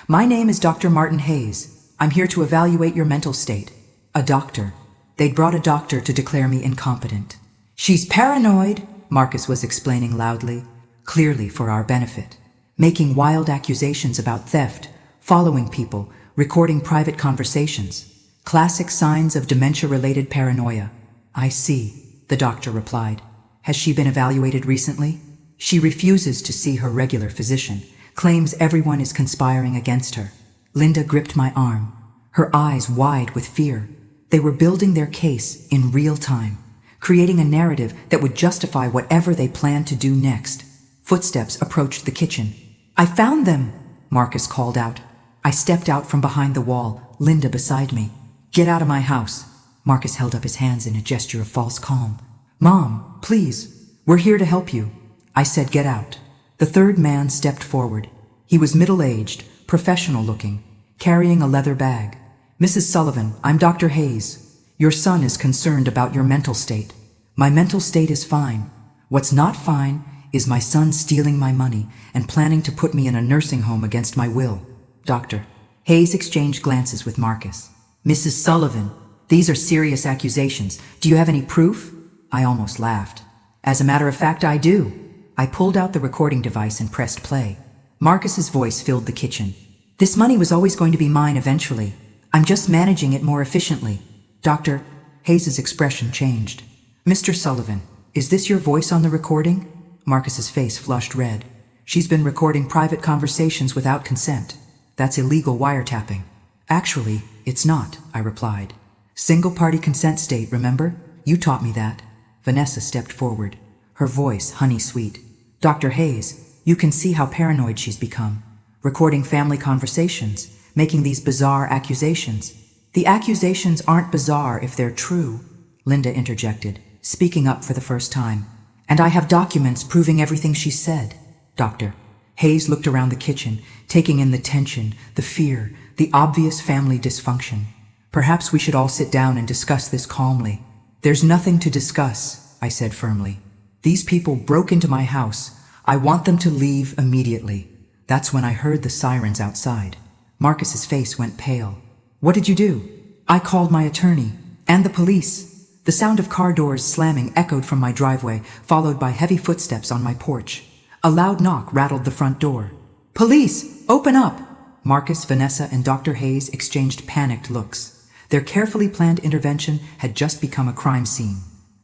My name is Dr. Martin Hayes. I'm here to evaluate your mental state. A doctor. They'd brought a doctor to declare me incompetent. She's paranoid, Marcus was explaining loudly, clearly for our benefit. Making wild accusations about theft, following people, recording private conversations. Classic signs of dementia-related paranoia. I see, the doctor replied. Has she been evaluated recently? She refuses to see her regular physician, claims everyone is conspiring against her. Linda gripped my arm, her eyes wide with fear. They were building their case in real time, creating a narrative that would justify whatever they planned to do next. Footsteps approached the kitchen. I found them, Marcus called out. I stepped out from behind the wall, Linda beside me. Get out of my house. Marcus held up his hands in a gesture of false calm. Mom, please, we're here to help you. I said get out. The third man stepped forward. He was middle-aged, professional-looking, carrying a leather bag. Mrs. Sullivan, I'm Dr. Hayes. Your son is concerned about your mental state. My mental state is fine. What's not fine is my son stealing my money and planning to put me in a nursing home against my will. Doctor. Hayes exchanged glances with Marcus. Mrs. Sullivan, these are serious accusations. Do you have any proof? I almost laughed. As a matter of fact, I do. I pulled out the recording device and pressed play. Marcus's voice filled the kitchen. This money was always going to be mine eventually. I'm just managing it more efficiently. Doctor, Hayes's expression changed. Mr. Sullivan, is this your voice on the recording? Marcus's face flushed red. She's been recording private conversations without consent. That's illegal wiretapping. Actually, it's not, I replied. Single-party consent state, remember? You taught me that. Vanessa stepped forward, her voice honey-sweet. Dr. Hayes, you can see how paranoid she's become. Recording family conversations, making these bizarre accusations. The accusations aren't bizarre if they're true, Linda interjected, speaking up for the first time. And I have documents proving everything she said. Doctor. Hayes looked around the kitchen, taking in the tension, the fear, the obvious family dysfunction. Perhaps we should all sit down and discuss this calmly. There's nothing to discuss, I said firmly. These people broke into my house. I want them to leave immediately. That's when I heard the sirens outside. Marcus's face went pale. What did you do? I called my attorney and the police. The sound of car doors slamming echoed from my driveway, followed by heavy footsteps on my porch. A loud knock rattled the front door. Police, open up! Marcus, Vanessa, and Dr. Hayes exchanged panicked looks. Their carefully planned intervention had just become a crime scene.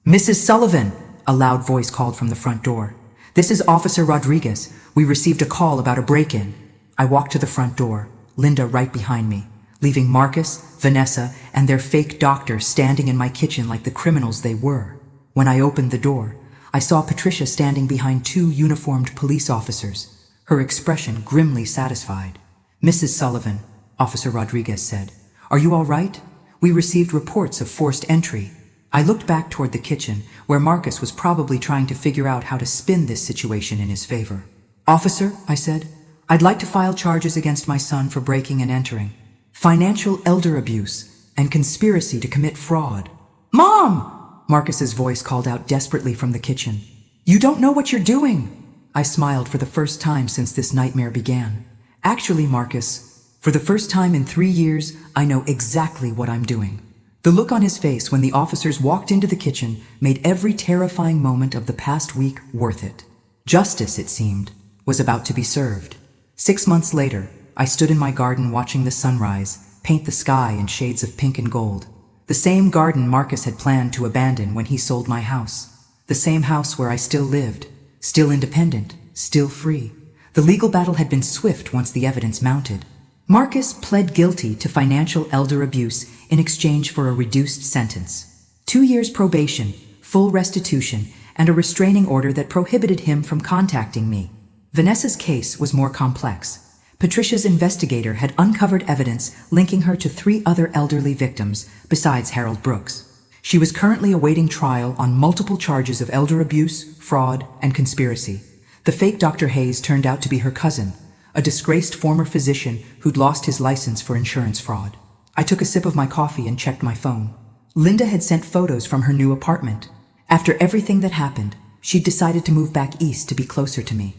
Mrs. Sullivan, a loud voice called from the front door. This is Officer Rodriguez. We received a call about a break-in. I walked to the front door, Linda right behind me, leaving Marcus, Vanessa, and their fake doctor standing in my kitchen like the criminals they were. When I opened the door, I saw Patricia standing behind two uniformed police officers, her expression grimly satisfied. Mrs. Sullivan, Officer Rodriguez said, are you all right? We received reports of forced entry. I looked back toward the kitchen, where Marcus was probably trying to figure out how to spin this situation in his favor. Officer, I said, I'd like to file charges against my son for breaking and entering, financial elder abuse, and conspiracy to commit fraud. Mom! Marcus's voice called out desperately from the kitchen. You don't know what you're doing! I smiled for the first time since this nightmare began. Actually, Marcus, for the first time in 3 years, I know exactly what I'm doing. The look on his face when the officers walked into the kitchen made every terrifying moment of the past week worth it. Justice, it seemed, was about to be served. 6 months later, I stood in my garden watching the sunrise, paint the sky in shades of pink and gold. The same garden Marcus had planned to abandon when he sold my house. The same house where I still lived, still independent, still free. The legal battle had been swift once the evidence mounted. Marcus pled guilty to financial elder abuse in exchange for a reduced sentence. 2 years probation, full restitution, and a restraining order that prohibited him from contacting me. Vanessa's case was more complex. Patricia's investigator had uncovered evidence linking her to 3 other elderly victims besides Harold Brooks. She was currently awaiting trial on multiple charges of elder abuse, fraud, and conspiracy. The fake Dr. Hayes turned out to be her cousin, a disgraced former physician who'd lost his license for insurance fraud. I took a sip of my coffee and checked my phone. Linda had sent photos from her new apartment. After everything that happened, she'd decided to move back east to be closer to me.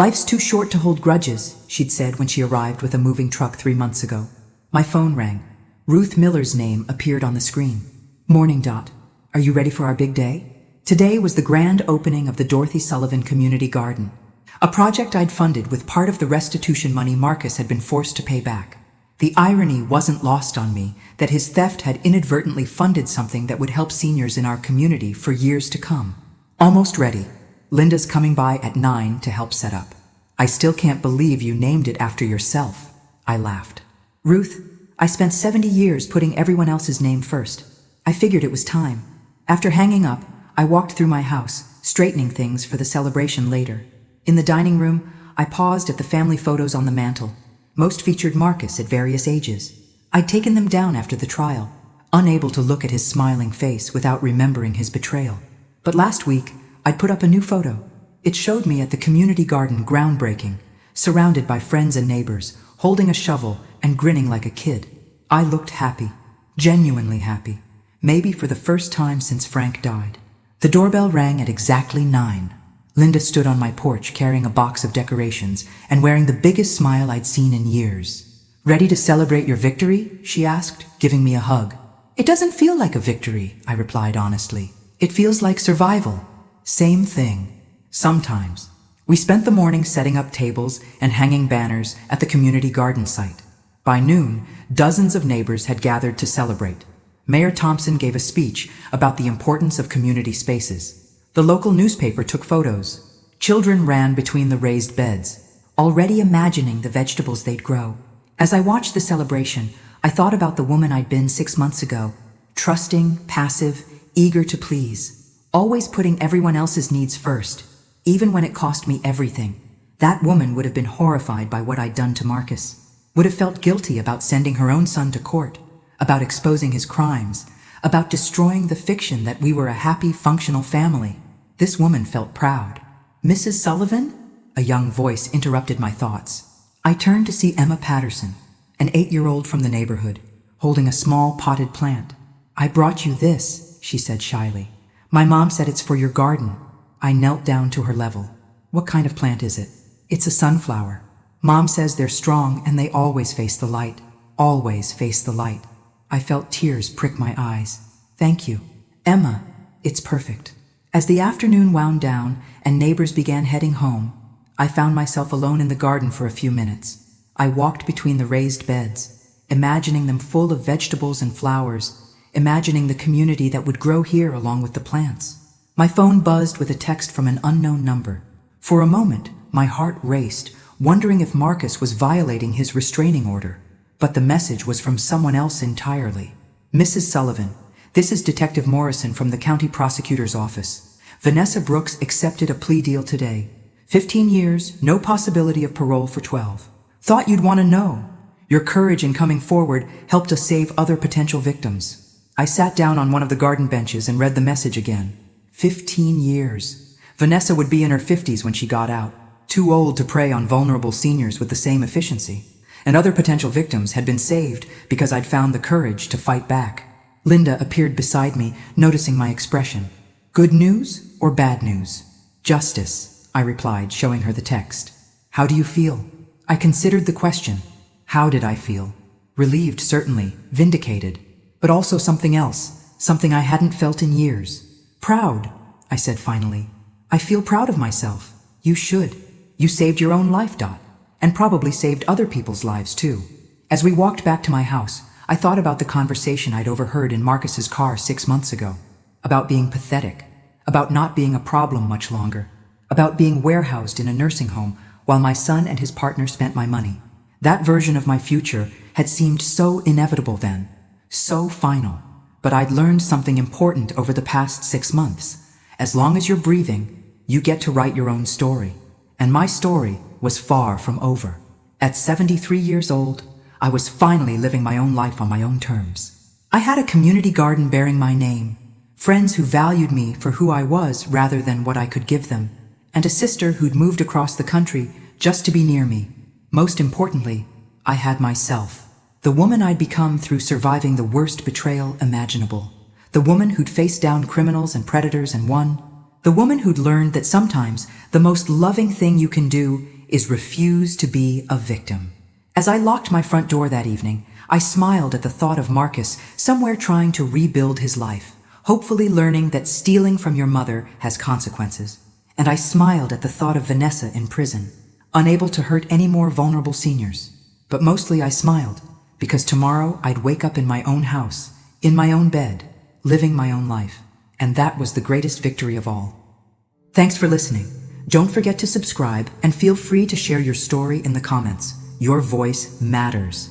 "Life's too short to hold grudges," she'd said when she arrived with a moving truck 3 months ago. My phone rang. Ruth Miller's name appeared on the screen. "Morning, Dot. Are you ready for our big day?" Today was the grand opening of the Dorothy Sullivan Community Garden, a project I'd funded with part of the restitution money Marcus had been forced to pay back. The irony wasn't lost on me that his theft had inadvertently funded something that would help seniors in our community for years to come. "Almost ready. Linda's coming by at 9 to help set up." "I still can't believe you named it after yourself," I laughed. "Ruth, I spent 70 years putting everyone else's name first. I figured it was time." After hanging up, I walked through my house, straightening things for the celebration later. In the dining room, I paused at the family photos on the mantel. Most featured Marcus at various ages. I'd taken them down after the trial, unable to look at his smiling face without remembering his betrayal. But last week, I'd put up a new photo. It showed me at the community garden groundbreaking, surrounded by friends and neighbors, holding a shovel and grinning like a kid. I looked happy, genuinely happy, maybe for the first time since Frank died. The doorbell rang at exactly 9. Linda stood on my porch carrying a box of decorations and wearing the biggest smile I'd seen in years. "Ready to celebrate your victory?" she asked, giving me a hug. "It doesn't feel like a victory," I replied honestly. "It feels like survival." "Same thing. Sometimes." We spent the morning setting up tables and hanging banners at the community garden site. By noon, dozens of neighbors had gathered to celebrate. Mayor Thompson gave a speech about the importance of community spaces. The local newspaper took photos. Children ran between the raised beds, already imagining the vegetables they'd grow. As I watched the celebration, I thought about the woman I'd been 6 months ago, trusting, passive, eager to please, always putting everyone else's needs first, even when it cost me everything. That woman would have been horrified by what I'd done to Marcus, would have felt guilty about sending her own son to court, about exposing his crimes, about destroying the fiction that we were a happy, functional family. This woman felt proud. "Mrs. Sullivan?" A young voice interrupted my thoughts. I turned to see Emma Patterson, an 8-year-old from the neighborhood, holding a small potted plant. "I brought you this," she said shyly. "My mom said it's for your garden." I knelt down to her level. "What kind of plant is it?" "It's a sunflower. Mom says they're strong and they always face the light. Always face the light." I felt tears prick my eyes. "Thank you, Emma. It's perfect." As the afternoon wound down and neighbors began heading home, I found myself alone in the garden for a few minutes. I walked between the raised beds, imagining them full of vegetables and flowers, imagining the community that would grow here along with the plants. My phone buzzed with a text from an unknown number. For a moment, my heart raced, wondering if Marcus was violating his restraining order. But the message was from someone else entirely. "Mrs. Sullivan, this is Detective Morrison from the County Prosecutor's Office. Vanessa Brooks accepted a plea deal today. 15 years, no possibility of parole for 12. Thought you'd want to know. Your courage in coming forward helped us save other potential victims." I sat down on one of the garden benches and read the message again. 15 years. Vanessa would be in her 50s when she got out, too old to prey on vulnerable seniors with the same efficiency. And other potential victims had been saved because I'd found the courage to fight back. Linda appeared beside me, noticing my expression. "Good news or bad news?" "Justice," I replied, showing her the text. "How do you feel?" I considered the question. How did I feel? Relieved, certainly, vindicated, but also something else, something I hadn't felt in years. "Proud," I said finally. "I feel proud of myself." "You should. You saved your own life, Dot, and probably saved other people's lives too." As we walked back to my house, I thought about the conversation I'd overheard in Marcus's car 6 months ago. About being pathetic. About not being a problem much longer. About being warehoused in a nursing home while my son and his partner spent my money. That version of my future had seemed so inevitable then. So final. But I'd learned something important over the past 6 months. As long as you're breathing, you get to write your own story. And my story was far from over. At 73 years old, I was finally living my own life on my own terms. I had a community garden bearing my name, friends who valued me for who I was rather than what I could give them, and a sister who'd moved across the country just to be near me. Most importantly, I had myself, the woman I'd become through surviving the worst betrayal imaginable, the woman who'd faced down criminals and predators and won, the woman who'd learned that sometimes the most loving thing you can do is refuse to be a victim. As I locked my front door that evening, I smiled at the thought of Marcus somewhere trying to rebuild his life, hopefully learning that stealing from your mother has consequences. And I smiled at the thought of Vanessa in prison, unable to hurt any more vulnerable seniors. But mostly I smiled, because tomorrow I'd wake up in my own house, in my own bed, living my own life. And that was the greatest victory of all. Thanks for listening. Don't forget to subscribe and feel free to share your story in the comments. Your voice matters.